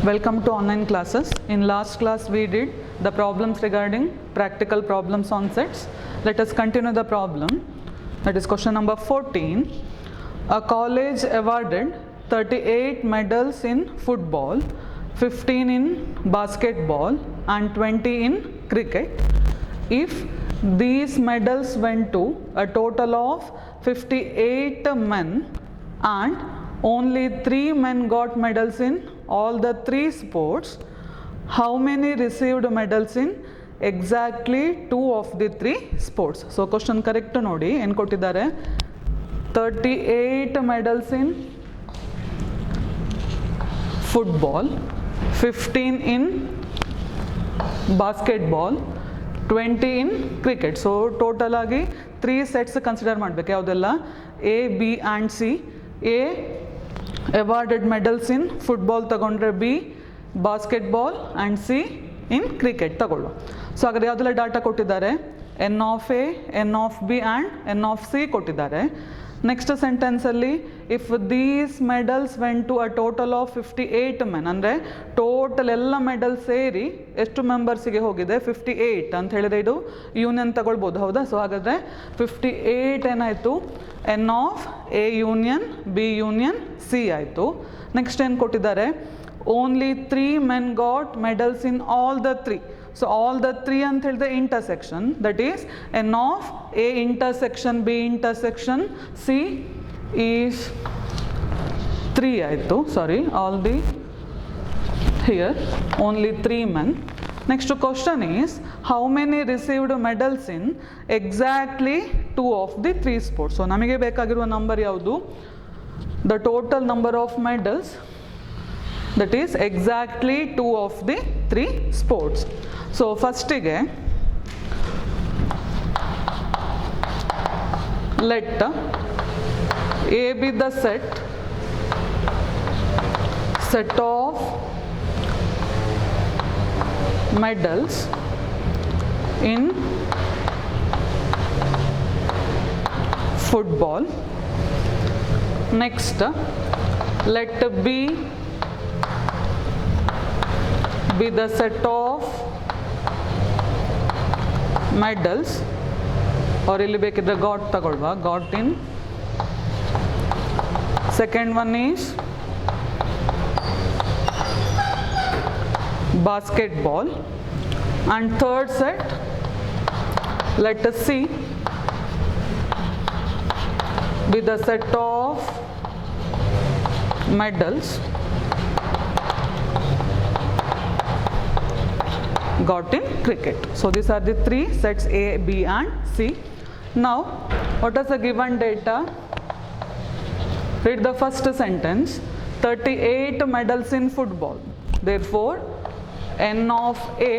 Welcome to online classes. In last class we did the problems regarding practical problems on sets. Let us continue the problem. That is question number 14. A college awarded 38 medals in football, 15 in basketball and 20 in cricket. If these medals went to a total of 58 men and only 3 men got medals in all the 3 sports, how many received medals in exactly 2 of the 3 sports? So question correct nodi ಏನು ಕೊಟ್ಟಿದ್ದಾರೆ 38 medals in football, 15 in basketball, 20 in cricket. So total ಆಗಿ 3 sets consider ಮಾಡಬೇಕು. ಯಾವುದೆಲ್ಲ A, B and C. A awarded medals in football ತಗೊಂಡ್ರೆ B basketball and C in cricket ತಗೊಳ್ಳುವ. So ಹಾಗಾದ್ರೆ ಯಾವುದೆಲ್ಲ data ಕೊಟ್ಟಿದ್ದಾರೆ N of A, N of B and N of C ಕೊಟ್ಟಿದ್ದಾರೆ. Next ಸೆಂಟೆನ್ಸಲ್ಲಿ if these medals went to a total of 58 men, ಅಂದರೆ total ಎಲ್ಲ medal ಸೇರಿ ಎಷ್ಟು ಮೆಂಬರ್ಸಿಗೆ ಹೋಗಿದೆ 58 ಅಂತ ಹೇಳಿದರೆ ಇದು ಯೂನಿಯನ್ ತಗೊಳ್ಬೋದು, ಹೌದಾ? ಸೊ ಹಾಗಾದರೆ 58 ಏನಾಯಿತು N of A union B union C ಆಯಿತು. ನೆಕ್ಸ್ಟ್ ಏನು ಕೊಟ್ಟಿದ್ದಾರೆ only 3 men got medals in all the 3. So all the 3 ಅಂತ ಹೇಳಿದ್ರೆ intersection, that is n of A intersection B intersection C is 3 ಆಯಿತು. ಸಾರಿ, all the here only 3 men. Next question is how many received medals in exactly 2 of the 3 sports. So ನಮಗೆ ಬೇಕಾಗಿರುವ number ಯಾವುದು? The total number of medals, that is exactly 2 of the 3 sports. So ಫಸ್ಟಿಗೆ let A be the set of medals in football. Next let B be the set of medals, or ಇಲ್ಲಿ ಬೇಕಿದ್ರೆ got ತಗೊಳ್ವಾ, got in. Second one is basketball, and third set let us see be the set of medals got in cricket. So these are the 3 sets A, B and C. Now what is the given data? Read the first sentence. 38 medals in football, therefore N of A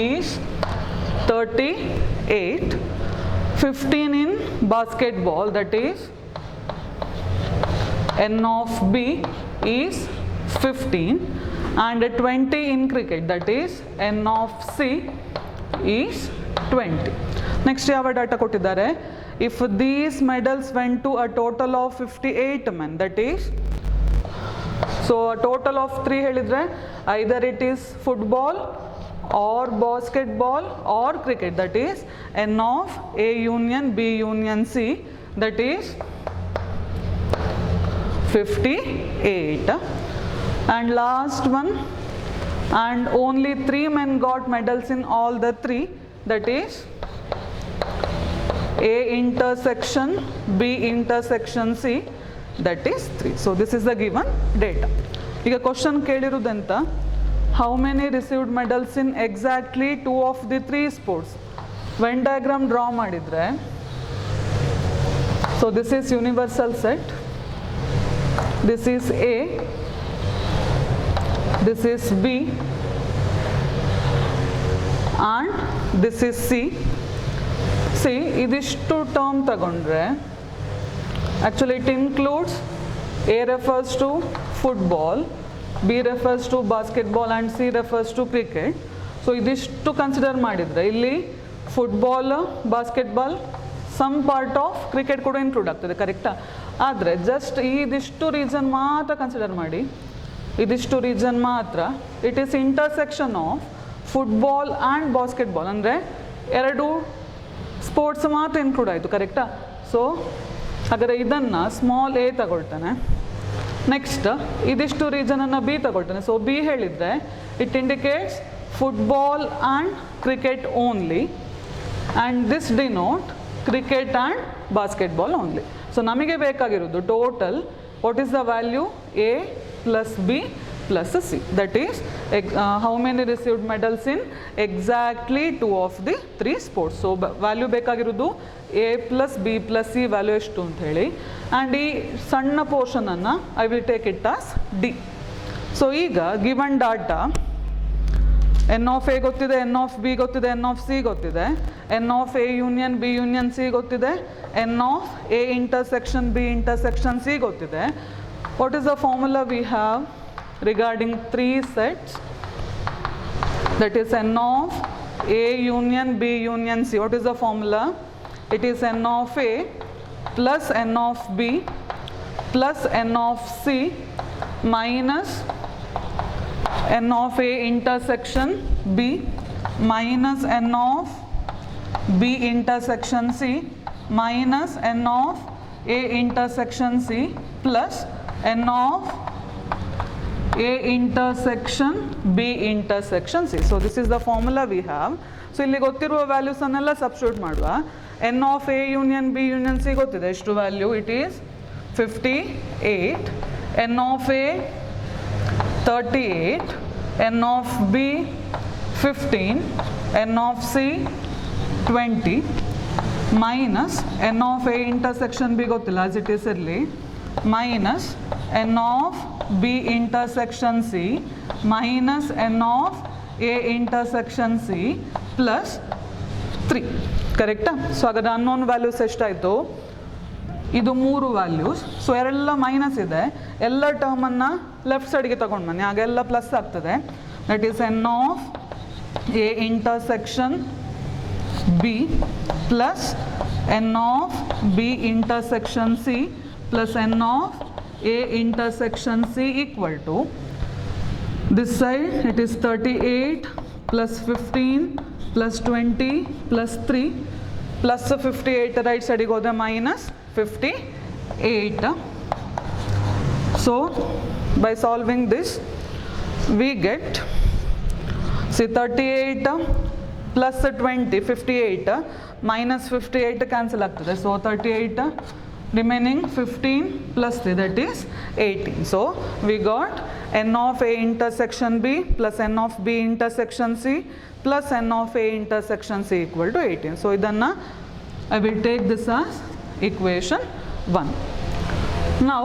is 38. 15 in basketball, that is N of B is 15, and 20 in cricket, that is N of C is 20. Next ಯಾವ data ಕೊಟ್ಟಿದ್ದಾರೆ? If these medals went to a total of 58 men, that is, so a total of 3 ಹೇಳಿದ್ರೆ either it is football or basketball or cricket, that is N of A union B union C, that is 58. And last one, and only 3 men got medals in all the 3, that is A intersection B intersection C, that is 3. So this is the given data. ಈಗ question ಕೇಳಿರೋದಂತ how many received medals in exactly 2 of the 3 sports. Venn diagram draw ಮಾಡಿದರೆ, so this is universal set, this is A, this is B and this is C. See, ಇದಿಷ್ಟು term ತಗೊಂಡ್ರೆ actually it includes A refers to football, B refers to basketball and C refers to cricket. So ಇದಿಷ್ಟು consider ಮಾಡಿದರೆ ಇಲ್ಲಿ football, basketball, some part of cricket ಕೂಡ include ಆಗ್ತದೆ, ಕರೆಕ್ಟಾ? ಆದರೆ just ಇದಿಷ್ಟು ರೀಸನ್ ಮಾತ್ರ ಕನ್ಸಿಡರ್ ಮಾಡಿ, ಇದಿಷ್ಟು ರೀಜನ್ ಮಾತ್ರ. It is intersection of football and basketball, ಅಂದರೆ ಎರಡು ಸ್ಪೋರ್ಟ್ಸ್ ಮಾತ್ರ ಇನ್ಕ್ಲೂಡ್ ಆಯಿತು, ಕರೆಕ್ಟಾ? ಸೊ ಹಾಗಾದರೆ ಇದನ್ನು ಸ್ಮಾಲ್ ಎ ತಗೊಳ್ತಾನೆ. ನೆಕ್ಸ್ಟ್ ಇದಿಷ್ಟು ರೀಜನನ್ನು ಬಿ ತಗೊಳ್ತಾನೆ. ಸೊ ಬಿ ಹೇಳಿದರೆ it indicates football and cricket only, and this denote cricket and basketball only. So ನಮಗೆ ಬೇಕಾಗಿರೋದು total what is the value A plus B plus C, that is how many received medals in exactly 2 of the 3 sports. So value ಬೇಕಾಗಿರೋದು A plus B plus C value ಎಷ್ಟು ಅಂತ ಹೇಳಿ. And ಈ ಸಣ್ಣ ಪೋರ್ಷನನ್ನು I will take it as D. So ಈಗ given data N of A ಗೊತ್ತಿದೆ, N of B ಗೊತ್ತಿದೆ, ಎನ್ ಆಫ್ ಸಿ ಗೊತ್ತಿದೆ, N of A union B union C ಗೊತ್ತಿದೆ, N of A intersection B intersection C ಗೊತ್ತಿದೆ. What is the formula we have regarding 3 sets? That is n of A union B union C. What is the formula? It is n of A plus n of B plus n of C minus n of A intersection B minus n of B intersection C minus n of A intersection C plus n of A intersection B intersection C. So this is the formula we have. So ಇಲ್ಲಿ ಗೊತ್ತಿರುವ values ಅನ್ನೆಲ್ಲ substitute ಮಾಡುವ. n of A union B union C ಗೊತ್ತಿದೆ ಎಷ್ಟು value? It is 58, n of A 38, n of B 15, n of C 20 minus n of A intersection B ಗೊತ್ತಿಲ್ಲ as it is ಇರಲಿ, minus n of B intersection C minus n of A intersection C plus 3, ಕರೆಕ್ಟಾ? So ಹಾಗಾದ್ರೆ unknown values ಎಷ್ಟಾಯಿತು? ಇದು 3 values. So ಎಲ್ಲ minus ಇದೆ, ಎಲ್ಲ ಟರ್ಮನ್ನು left ಸೈಡ್ಗೆ ತಗೊಂಡು ಬನ್ನಿ, ಆಗೆಲ್ಲ ಪ್ಲಸ್ ಆಗ್ತದೆ. That is n of A intersection B plus N of B intersection C plus n of A intersection C equal to, this side it is 38 plus 15 plus 20 plus 3 plus 58, right side go the minus 58. So by solving this we get, see 38 plus 20 58 minus 58 cancel ಆಗ್ತದೆ. So 38 remaining 15 plus 3, that is 18. So we got n of A intersection B plus n of B intersection C plus n of A intersection C equal to 18. So idanna I will take this as equation 1. Now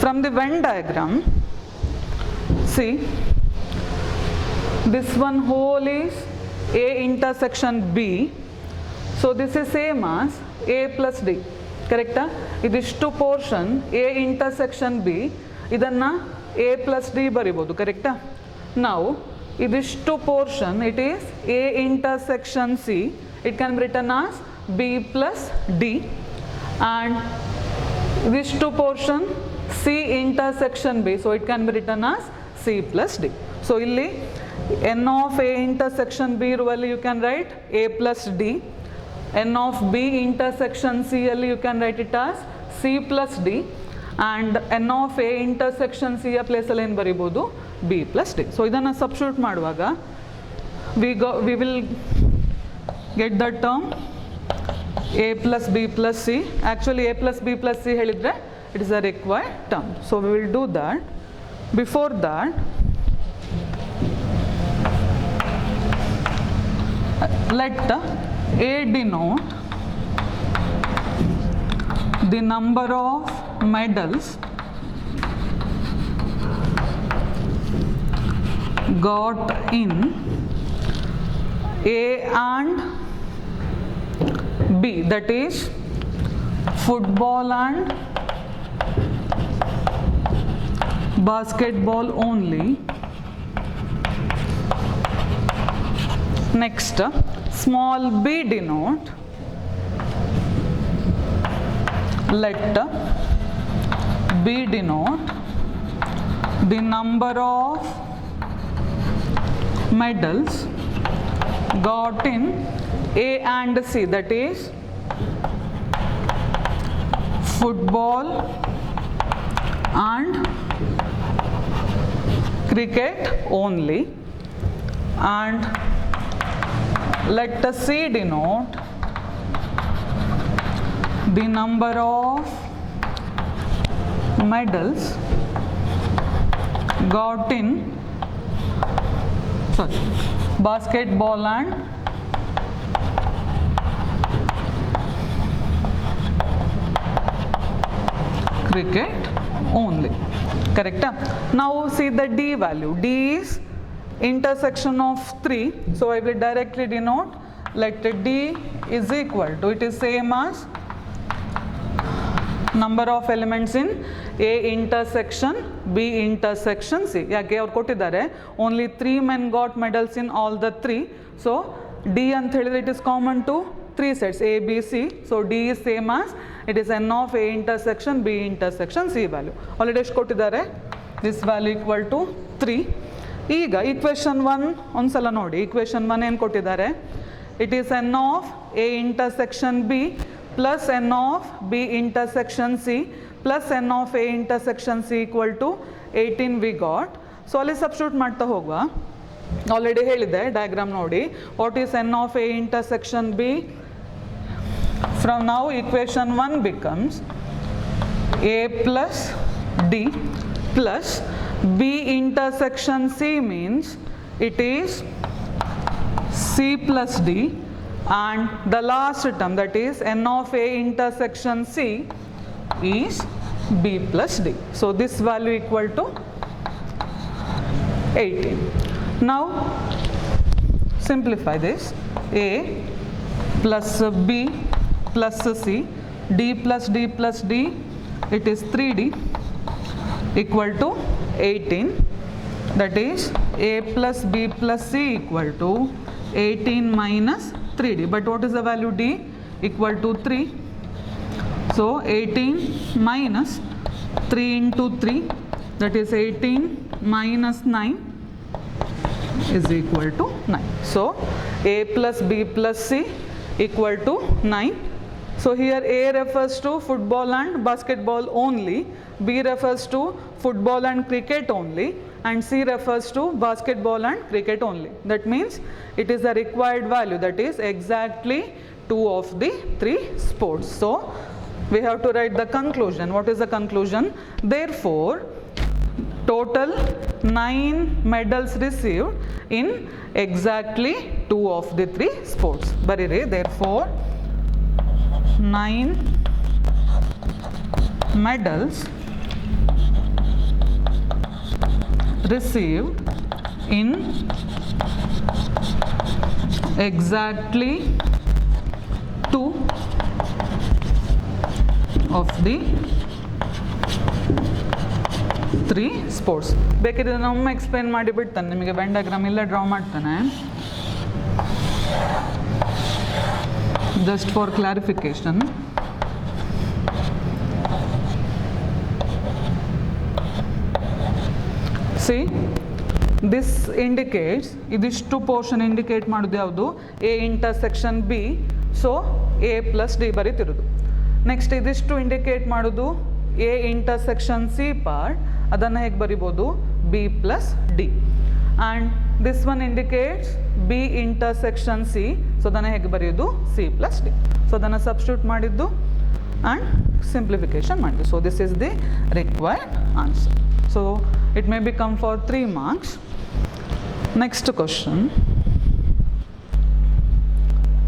from the Venn diagram, see this one whole is A intersection B. So this is same as A plus D, correct? Idishtu portion A intersection B, idanna A plus D baribodu, correct? Now idishtu portion it is A intersection C, it can be written as B plus D, and these 2 portion C intersection B, so it can be written as C plus D. So illi n of A intersection B iruvalli you can write A plus D, n of B intersection C alli you can write it as C plus D, and n of A intersection C ಯ place alli ಏನು ಬರಿಬೋದು? B plus D. So ಇದನ್ನು substitute ಮಾಡುವಾಗ we will get the term A plus B plus C. Actually A plus B plus C ಹೇಳಿದ್ರೆ it is a required term. So we will do that. Before that, let A denote the number of medals got in A and B, that is football and basketball only. Next, small b denote, let b denote the number of medals got in A and C, that is football and cricket only, and let the C denote the number of medals got in basketball and cricket only. Correct? Now see the D value. D is intersection of 3. So I will directly denote, let D is equal to, it is same as number of elements in A intersection B intersection C. ಯಾಕೆ ಅವ್ರು ಕೊಟ್ಟಿದ್ದಾರೆ only 3 men got medals in all the 3. So D ಅಂತ ಹೇಳಿದ್ರೆ it is common to 3 sets A, B, C. So D is same as, it is n of A intersection B intersection C value. Already ಎಷ್ಟು ಕೊಟ್ಟಿದ್ದಾರೆ, this value equal to 3. ಈಗ equation 1 ಒಂದ್ಸಲ ನೋಡಿ. equation 1 ಏನು ಕೊಟ್ಟಿದ್ದಾರೆ, it is n of A intersection B plus n of B intersection C plus n of A intersection C equal to 18 we got. So ಅಲ್ಲಿ substitute ಮಾಡ್ತಾ ಹೋಗುವ. Already ಹೇಳಿದೆ diagram ನೋಡಿ. What is n of A intersection B? From now equation 1 becomes A plus D plus B intersection C means it is C plus D, and the last term, that is n of A intersection C, is B plus D. So this value equal to 18. Now simplify this. A plus B plus C, D plus D plus D, it is 3D equal to 18. That is A plus B plus C equal to 18 minus 3D. But what is the value D? Equal to 3. So 18 minus 3 into 3, that is 18 minus 9 is equal to 9. So A plus B plus C equal to 9. So here A refers to football and basketball only, B refers to football and cricket only, and C refers to basketball and cricket only. That means it is the required value, that is exactly 2 of the 3 sports. So we have to write the conclusion. What is the conclusion? Therefore, total 9 medals received in exactly 2 of the 3 sports. Barire, therefore 9 medals received in exactly 2 of the 3 sports. ಬೇಕಿದ್ರೆ ನಾನು explain ಮಾಡಿ ಬಿಡ್ತಾನೆ ನಿಮಗೆ, Venn diagram ಇಲ್ಲ draw ಮಾಡ್ತಾನೆ just for clarification. See, this indicates, ಇದಿಷ್ಟು portion indicate ಮಾಡೋದು ಯಾವುದು, A intersection B, so A plus D ಬರೀತಿರೋದು. ನೆಕ್ಸ್ಟ್ ಇದಿಷ್ಟು ಇಂಡಿಕೇಟ್ ಮಾಡೋದು A intersection C ಪಾರ್ಟ್, ಅದನ್ನು ಹೇಗೆ ಬರಿಬೋದು, B plus D. And this one indicates B intersection C, so ಅದನ್ನು ಹೇಗೆ ಬರೆಯೋದು, C plus D. ಸೊ ಅದನ್ನು ಸಬ್ಸ್ಟಿಟ್ಯೂಟ್ ಮಾಡಿದ್ದು and simplification ಮಾಡಿದ್ದು. So this is the required answer. So it may become for 3 marks. Next question.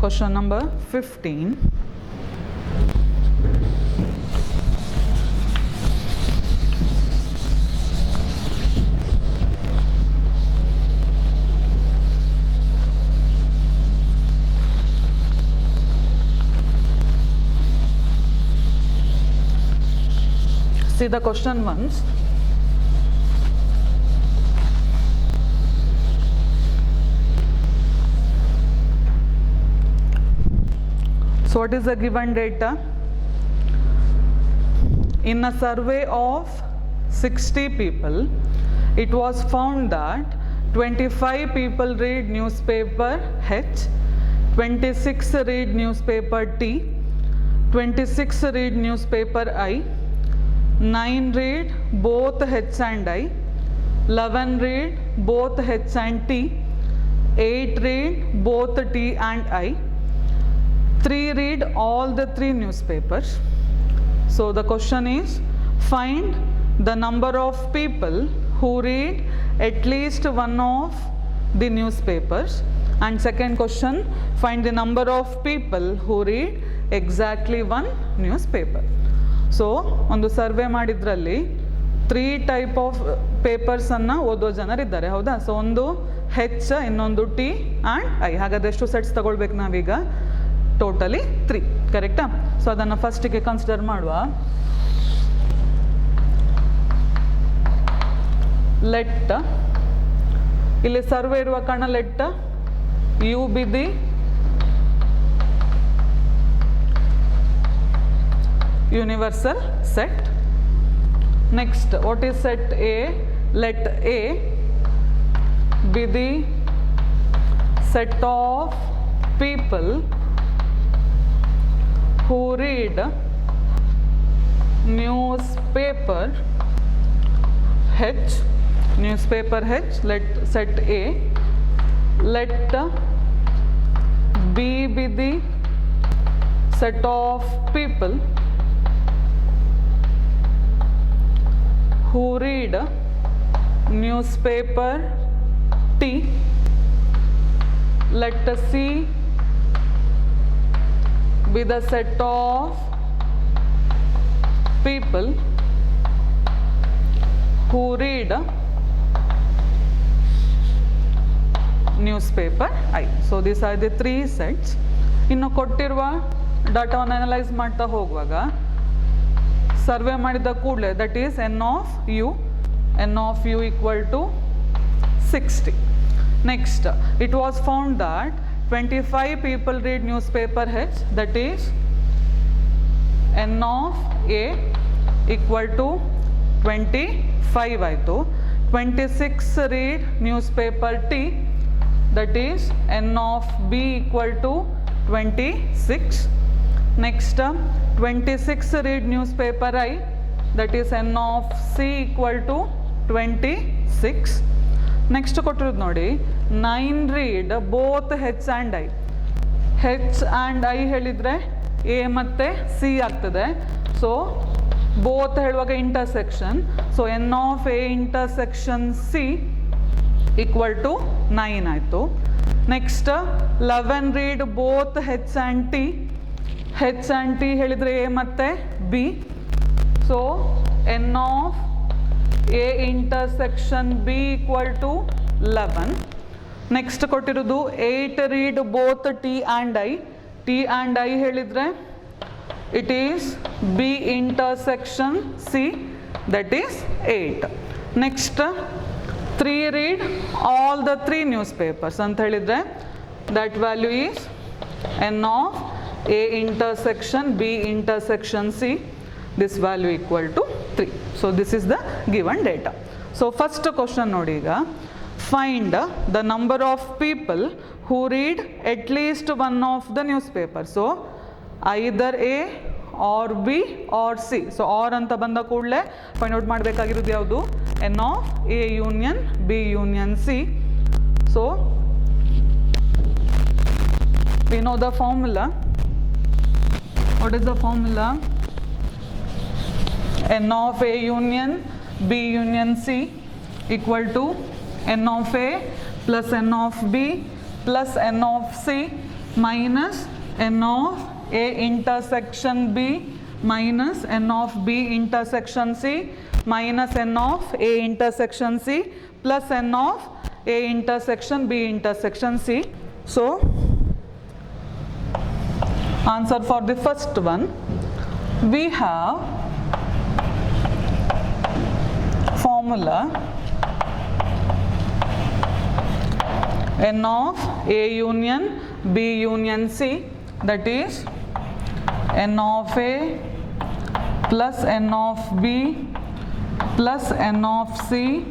Question number 15. See the question once. So what is the given data? In a survey of 60 people, it was found that 25 people read newspaper H, 26 read newspaper T, 26 read newspaper I, 9 read both H and I, 11 read both H and T, 8 read both T and I, 3 read all the 3 newspapers. So the question is, find the number of people who read at least one of the newspapers, and second question, find the number of people who read exactly one newspaper. So ಒಂದು survey ಮಾಡಿದ್ರಲ್ಲಿ 3 type of ಪೇಪರ್ಸನ್ನು ಓದೋ ಜನರಿದ್ದಾರೆ, ಹೌದಾ? So ಒಂದು ಹೆಚ್, ಇನ್ನೊಂದು T and I. ಹಾಗಾದ್ರೆ ಎಷ್ಟು sets ತಗೊಳ್ಬೇಕು ನಾವೀಗ? ಟೋಟಲಿ 3, ಕರೆಕ್ಟಾ? ಸೊ ಅದನ್ನು ಫಸ್ಟಿಗೆ ಕನ್ಸಿಡರ್ ಮಾಡುವ. ಲೆಟ್, ಇಲ್ಲಿ ಸರ್ವೆ ಇರುವ ಕಾರಣ let U be the universal set. Next, what is set A? Let A be the set of people who read newspaper H, newspaper H. Let set A. Let B be the set of people who read newspaper T. Let C be the set of people who read newspaper I. So these are the 3 sets. ಇನ್ನು ಕೊಟ್ಟಿರುವ ಡಾಟಾವನ್ನು analyse ಮಾಡ್ತಾ ಹೋಗುವಾಗ survey ಮಾಡಿದ ಕೂಡಲೇ that is n of U equal to 60. Next, it was found that 25 people read newspaper H, that is n of A equal to 25 ಆಯಿತು. 26 read newspaper T, that is n of B equal to 26. Next, 26 read newspaper I, that is n of C equal to 26. Next ಕೊಟ್ಟಿರೋದು ನೋಡಿ, 9 read both H and I. H and I ಹೇಳಿದರೆ A ಮತ್ತು C ಆಗ್ತದೆ. So both ಹೇಳುವಾಗ intersection. So n of A intersection C equal to 9 ಆಯಿತು. Next 11 read both H and T. H and T ಹೇಳಿದರೆ A ಮತ್ತು B. So N of A intersection B equal to 11. Next ಕೊಟ್ಟಿರೋದು 8 read both T and I. T and I ಹೇಳಿದರೆ it is B intersection C, that is 8. Next 3 read all the 3 newspapers ಅಂತ ಹೇಳಿದರೆ that value is n of A intersection B intersection C, this value equal to 3. So this is the given data. So first question nodi iga, find the number of people who read at least one of the newspaper. So either A or B or C. So or anta banda koodle find out ಮಾಡಬೇಕಾಗಿರೋದು ಯಾವುದು? n of A union B union C. So we know the formula. What is the formula? N of A union B union C equal to N of A plus N of B plus N of C minus N of A intersection B minus N of B intersection C minus N of A intersection C plus N of A intersection B intersection C. So answer for the first one, we have formula n of A union B union C, that is n of A plus n of B plus n of C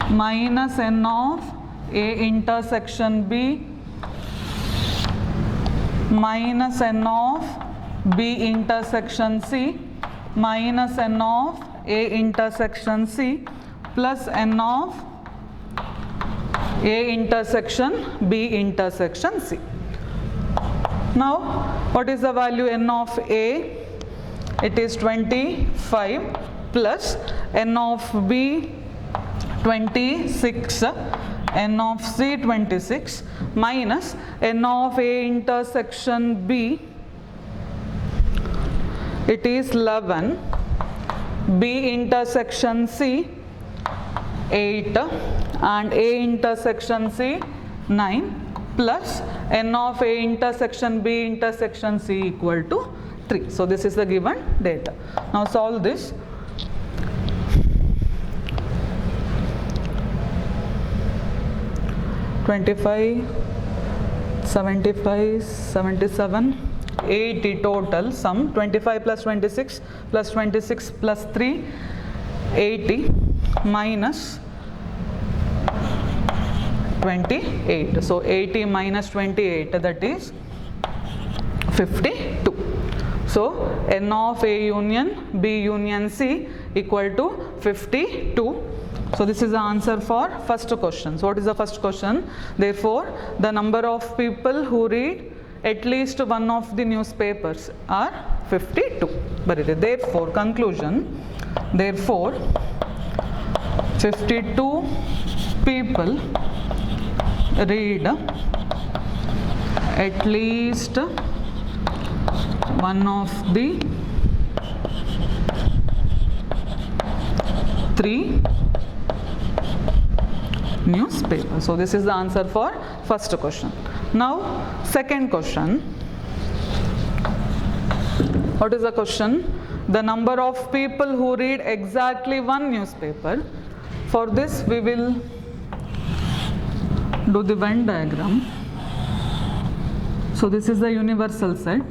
minus n of A intersection B minus n of B intersection C minus n of A intersection C plus n of A intersection B intersection C. Now, what is the value n of A? It is 25 plus n of B 26, n of C 26 minus n of A intersection B, it is 11, B intersection C 8 and A intersection C 9 plus n of A intersection B intersection C equal to 3. So this is the given data. Now solve this. (25, 75, 77, 80 total sum. 25 plus 26 plus 26 plus 3, 80 minus 28. So 80 minus 28, that is 52. So n of A union B union C equal to 52. So this is the answer for first question. So what is the first question? Therefore, the number of people who read at least one of the newspapers are 52. Therefore, conclusion, therefore 52 people read at least one of the 3 newspapers. So this is the answer for first question. Now second question. What is the question? The number of people who read exactly one newspaper. For this we will do the Venn diagram. So this is the universal set.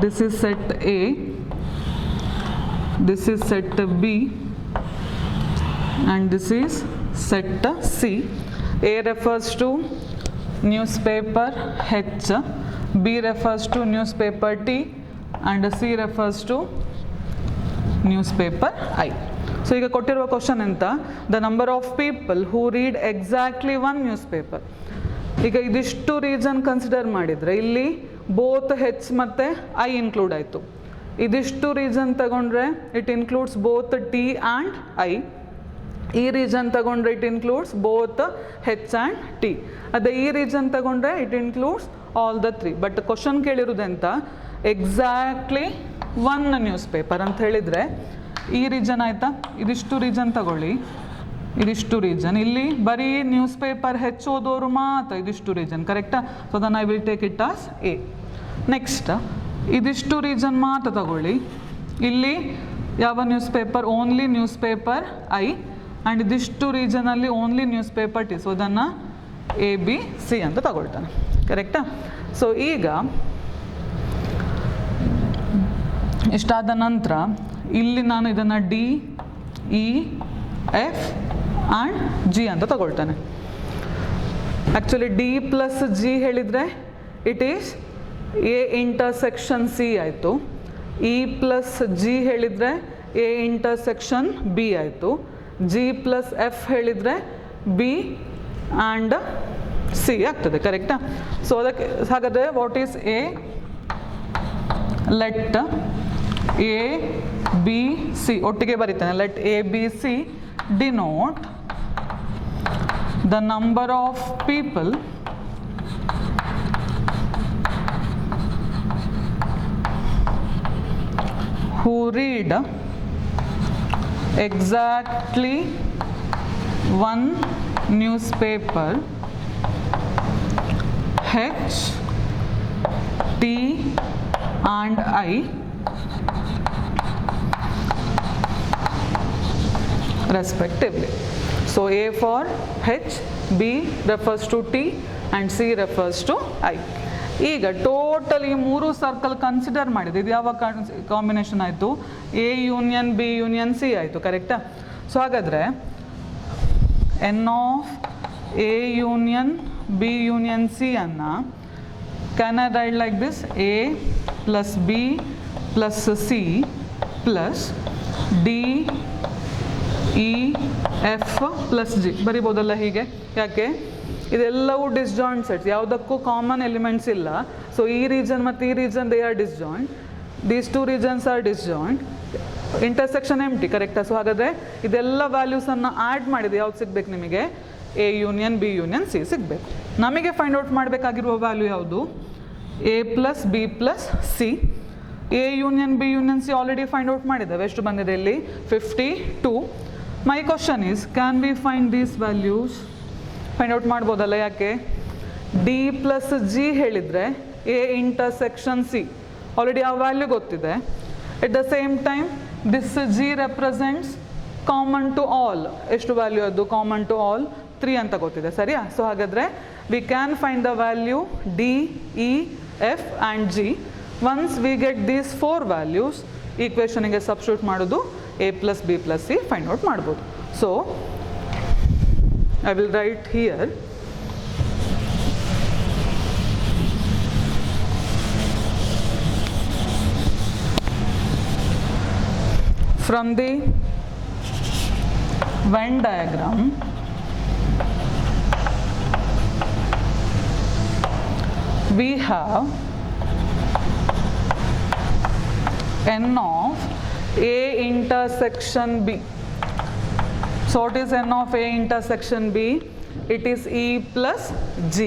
This is set A. This is set B. And this is set C. A refers to newspaper H, B refers to newspaper T, and C refers to newspaper I. So ಈಗ ಕೊಟ್ಟಿರುವ question ಅಂತ, the number of people who read exactly one news paper. ಈಗ ಇದಿಷ್ಟು reason consider ಮಾಡಿದರೆ ಇಲ್ಲಿ both ಹೆಚ್ ಮತ್ತು I include ಆಯಿತು. ಇದಿಷ್ಟು ರೀಸನ್ ತಗೊಂಡ್ರೆ it includes both T and I. ಈ ರೀಸನ್ ತಗೊಂಡ್ರೆ it includes both H and T. ಅದೇ ಈ ರೀಸನ್ ತಗೊಂಡ್ರೆ it includes all the 3. But question ಕೇಳಿರೋದೆಂತ ಎಕ್ಸಾಕ್ಟ್ಲಿ ಒನ್ ನ್ಯೂಸ್ ಪೇಪರ್ ಅಂತ ಹೇಳಿದರೆ ಈ ರೀಜನ್ ಆಯಿತಾ. ಇದಿಷ್ಟು ರೀಜನ್ ತಗೊಳ್ಳಿ, ಇದಿಷ್ಟು ರೀಜನ್. ಇಲ್ಲಿ ಬರೀ ನ್ಯೂಸ್ ಪೇಪರ್ ಹೆಚ್ಚು ಓದೋರು ಮಾತ್ರ ಇದಿಷ್ಟು ರೀಜನ್, ಕರೆಕ್ಟಾ? So then I will take it as A. Next ಇದಿಷ್ಟು ರೀಜನ್ ಮಾತ್ರ ತಗೊಳ್ಳಿ. ಇಲ್ಲಿ ಯಾವ newspaper? Only newspaper I. And ಇದಿಷ್ಟು ರೀಜನಲ್ಲಿ only newspaper T. So ಅದನ್ನು ಎ ಬಿ ಸಿ ಅಂತ ತಗೊಳ್ತಾನೆ, ಕರೆಕ್ಟಾ? ಸೊ ಈಗ ಇಷ್ಟಾದ ನಂತರ ಇಲ್ಲಿ ನಾನು ಇದನ್ನು D E F and G ಅಂತ ತಗೊಳ್ತಾನೆ. ಆ್ಯಕ್ಚುಲಿ ಡಿ ಪ್ಲಸ್ ಜಿ ಹೇಳಿದರೆ it is A intersection C ಆಯಿತು. ಇ ಪ್ಲಸ್ ಜಿ ಹೇಳಿದರೆ ಎ ಇಂಟರ್ಸೆಕ್ಷನ್ ಬಿ ಆಯಿತು. ಜಿ ಪ್ಲಸ್ ಎಫ್ ಹೇಳಿದರೆ ಬಿ ಆ್ಯಂಡ್ ಸಿ ಆಗ್ತದೆ, ಕರೆಕ್ಟಾ? ಸೊ ಅದಕ್ಕೆ ಹಾಗಾದರೆ what is A? Let A B C ಒಟ್ಟಿಗೆ ಬರೀತಾನೆ. Let A B C denote the number of people who read exactly one newspaper H, T and I respectively. So A for H, B refers to T and C refers to I. ಈಗ total ಈ 3 circle consider ಮಾಡಿದೆ. ಇದು ಯಾವ combination ಆಯಿತು? A union B union C ಆಯಿತು, ಕರೆಕ್ಟಾ? So ಹಾಗಾದರೆ n of A union B union C ಅನ್ನು can I write like this: A plus B plus C plus D E F plus G ಬರಿಬೋದಲ್ಲ ಹೀಗೆ? ಯಾಕೆ? ಇದೆಲ್ಲವೂ ಡಿಸ್ಜಾಯಿಂಟ್ ಸೆಟ್ಸ್, ಯಾವುದಕ್ಕೂ common elements ಇಲ್ಲ. ಸೊ ಈ ರೀಜನ್ ಮತ್ತು ಈ region they are disjoint, these 2 regions R disjoint, intersection ಎಂಟಿ, ಕರೆಕ್ಟಾ? ಸೊ ಹಾಗಾದರೆ ಇದೆಲ್ಲ ವ್ಯಾಲ್ಯೂಸನ್ನು ಆ್ಯಡ್ ಮಾಡಿದೆ ಯಾವ್ದು ಸಿಗಬೇಕು ನಿಮಗೆ? A union B union C ಸಿಗಬೇಕು. ನಮಗೆ ಫೈಂಡ್ ಔಟ್ ಮಾಡಬೇಕಾಗಿರುವ ವ್ಯಾಲ್ಯೂ ಯಾವುದು? A plus B plus C. A union B union C already find out ಮಾಡಿದ್ದೇವೆ. ಎಷ್ಟು ಬಂದಿದೆ ಇಲ್ಲಿ? 52. My question is, can we find these values? Find out ಮಾಡ್ಬೋದಲ್ಲ? ಯಾಕೆ? ಡಿ ಪ್ಲಸ್ ಜಿ ಹೇಳಿದರೆ ಎ ಇಂಟರ್ಸೆಕ್ಷನ್ ಸಿ, ಆಲ್ರೆಡಿ ಆ value ಗೊತ್ತಿದೆ. At the same time this G represents common to all. ಎಷ್ಟು ವ್ಯಾಲ್ಯೂ ಅದು ಕಾಮನ್ ಟು ಆಲ್? 3 ಅಂತ ಗೊತ್ತಿದೆ, ಸರಿಯಾ? ಸೊ ಹಾಗಾದರೆ we can find the value D E F and G. Once we get these 4 values, ಈಕ್ವೇಷನಿಗೆ substitute ಮಾಡೋದು, A plus B plus C find out ಮಾಡ್ಬೋದು. So I will write here from the Venn diagram we have n of A intersection B. So what is n of A intersection B? It is E plus G.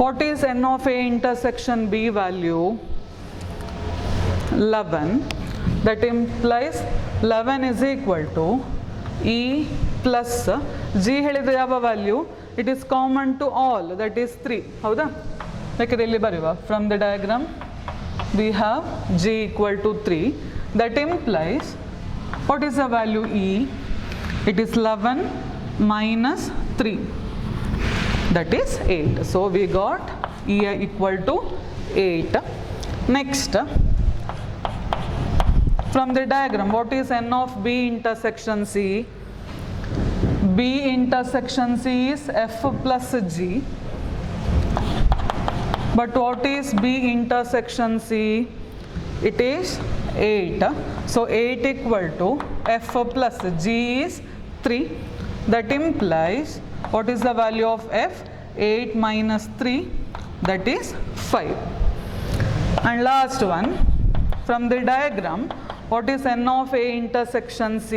What is n of A intersection B value? 11. That implies 11 is equal to E plus G ಹೇಳಿದ್ರೆ ಯಾವ value? It is common to all, that is 3. ಹೌದಾ? ಬೇಕಿದ್ರೆ ಇಲ್ಲಿ ಬರೆಯುವ. From the diagram we have G equal to 3. That implies, what is the value E? It is 11 minus 3, that is 8. So we got E equal to 8. Next, from the diagram, what is n of B intersection C? B intersection C is F plus G. But what is B intersection C? It is 8. So 8 equal to F plus G is 3. That implies, what is the value of F? 8 minus 3, that is 5. And last one, from the diagram, what is n of A intersection C?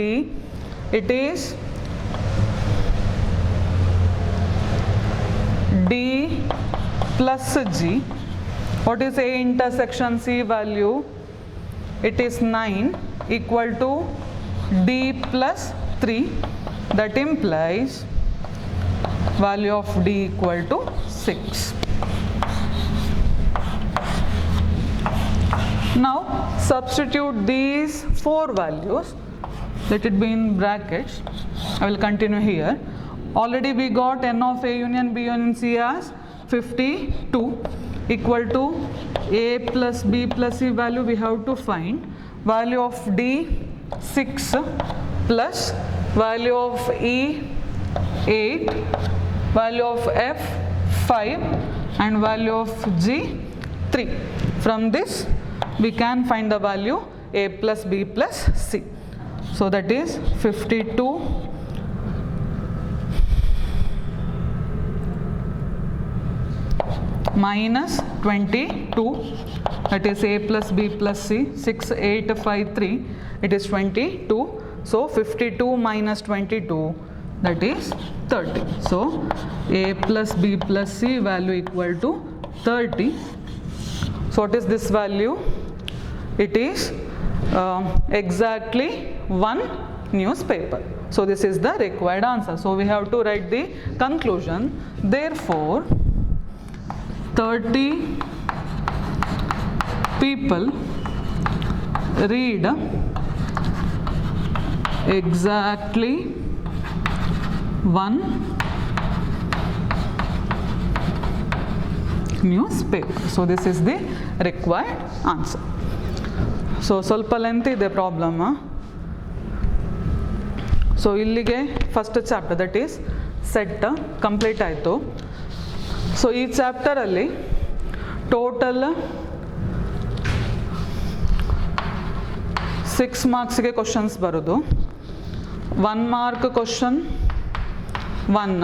It is D plus G. What is A intersection C value? It is 9 equal to D plus 3. That implies value of D equal to 6. Now substitute these 4 values. Let it be in brackets. I will continue here. Already we got n of A union B union C as 52 equal to A plus B plus C value we have to find. Value of D 6 plus value of E 8, value of F 5 and value of G 3. From this we can find the value A plus B plus C. So that is 52 minus 22, that is A plus B plus C. 6 8 5 3, it is 22. So 52 minus 22, that is 30. So A plus B plus C value equal to 30. So what is this value? It is exactly 1 newspaper. So this is the required answer. So we have to write the conclusion. Therefore 30 people read exactly 1 newspaper. So this is the required answer. So ಸ್ವಲ್ಪ length ಇದೆ problem. So ಇಲ್ಲಿಗೆ first chapter that is set complete ಆಯಿತು. So ಈ ಚಾಪ್ಟರಲ್ಲಿ total 6 ಮಾರ್ಕ್ಸ್ಗೆ questions ಬರೋದು. 1 mark question 1,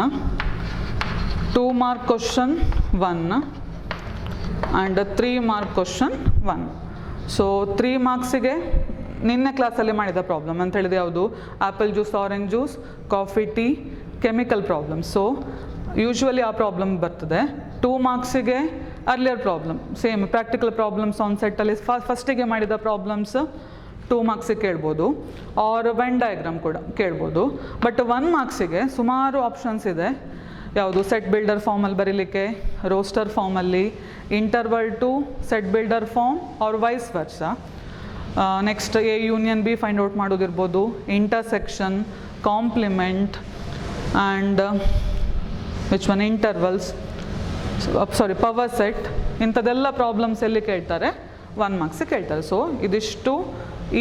2 mark question 1 and 3 mark question 1. So 3 ಮಾರ್ಕ್ಸಿಗೆ ನಿನ್ನೆ ಕ್ಲಾಸಲ್ಲಿ ಮಾಡಿದ ಪ್ರಾಬ್ಲಮ್ ಅಂತ ಹೇಳಿದೆ ಯಾವುದು, apple juice, orange juice, coffee, tea, chemical problem. So usually ಆ ಪ್ರಾಬ್ಲಮ್ ಬರ್ತದೆ. 2 ಮಾರ್ಕ್ಸಿಗೆ earlier problem, same practical problems on ಸೆಟ್ಟಲ್ಲಿ ಫಸ್ಟಿಗೆ ಮಾಡಿದ ಪ್ರಾಬ್ಲಮ್ಸ್ 2 ಮಾರ್ಕ್ಸಿಗೆ ಕೇಳ್ಬೋದು, ಆರ್ ವೆನ್ ಡಯಾಗ್ರಾಮ್ ಕೂಡ ಕೇಳ್ಬೋದು. ಬಟ್ 1 ಮಾರ್ಕ್ಸಿಗೆ ಸುಮಾರು ಆಪ್ಷನ್ಸ್ ಇದೆ. ಯಾವುದು, ಸೆಟ್ ಬಿಲ್ಡರ್ ಫಾರ್ಮಲ್ಲಿ ಬರೀಲಿಕ್ಕೆ, ರೋಸ್ಟರ್ ಫಾರ್ಮಲ್ಲಿ, interval to set builder form or ವೈಸ್ ವರ್ಸ. Next A union B find out ಮಾಡೋದಿರ್ಬೋದು, intersection, complement and which one intervals, sorry power set, ಇಂಥದ್ದೆಲ್ಲ ಪ್ರಾಬ್ಲಮ್ಸ್ ಎಲ್ಲಿ ಕೇಳ್ತಾರೆ, 1 ಮಾರ್ಕ್ಸಿಗೆ ಕೇಳ್ತಾರೆ. ಸೊ ಇದಿಷ್ಟು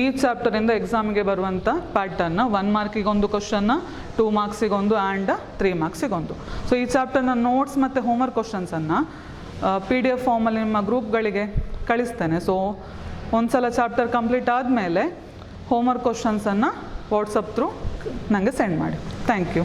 ಈ ಚಾಪ್ಟರಿಂದ ಎಕ್ಸಾಮಿಗೆ ಬರುವಂಥ ಪ್ಯಾಟರ್ನ್. 1 ಮಾರ್ಕಿಗೆ ಒಂದು ಕ್ವಶನ್ನ, 2 ಮಾರ್ಕ್ಸಿಗೆ ಒಂದು ಆ್ಯಂಡ್ 3 ಮಾರ್ಕ್ಸಿಗೆ ಒಂದು. ಸೊ ಈ ಚಾಪ್ಟರ್ನ ನೋಟ್ಸ್ ಮತ್ತು ಹೋಮ್ವರ್ಕ್ ಕ್ವಶನ್ಸನ್ನು PDF ಫಾರ್ಮಲ್ಲಿ ನಿಮ್ಮ ಗ್ರೂಪ್ಗಳಿಗೆ ಕಳಿಸ್ತೇನೆ. ಸೊ ಒಂದು ಸಲ ಚಾಪ್ಟರ್ ಕಂಪ್ಲೀಟ್ ಆದಮೇಲೆ ಹೋಮ್ವರ್ಕ್ ಕ್ವಶನ್ಸನ್ನು ವಾಟ್ಸಪ್ ಥ್ರೂ ನನಗೆ ಸೆಂಡ್ ಮಾಡಿ. Thank you.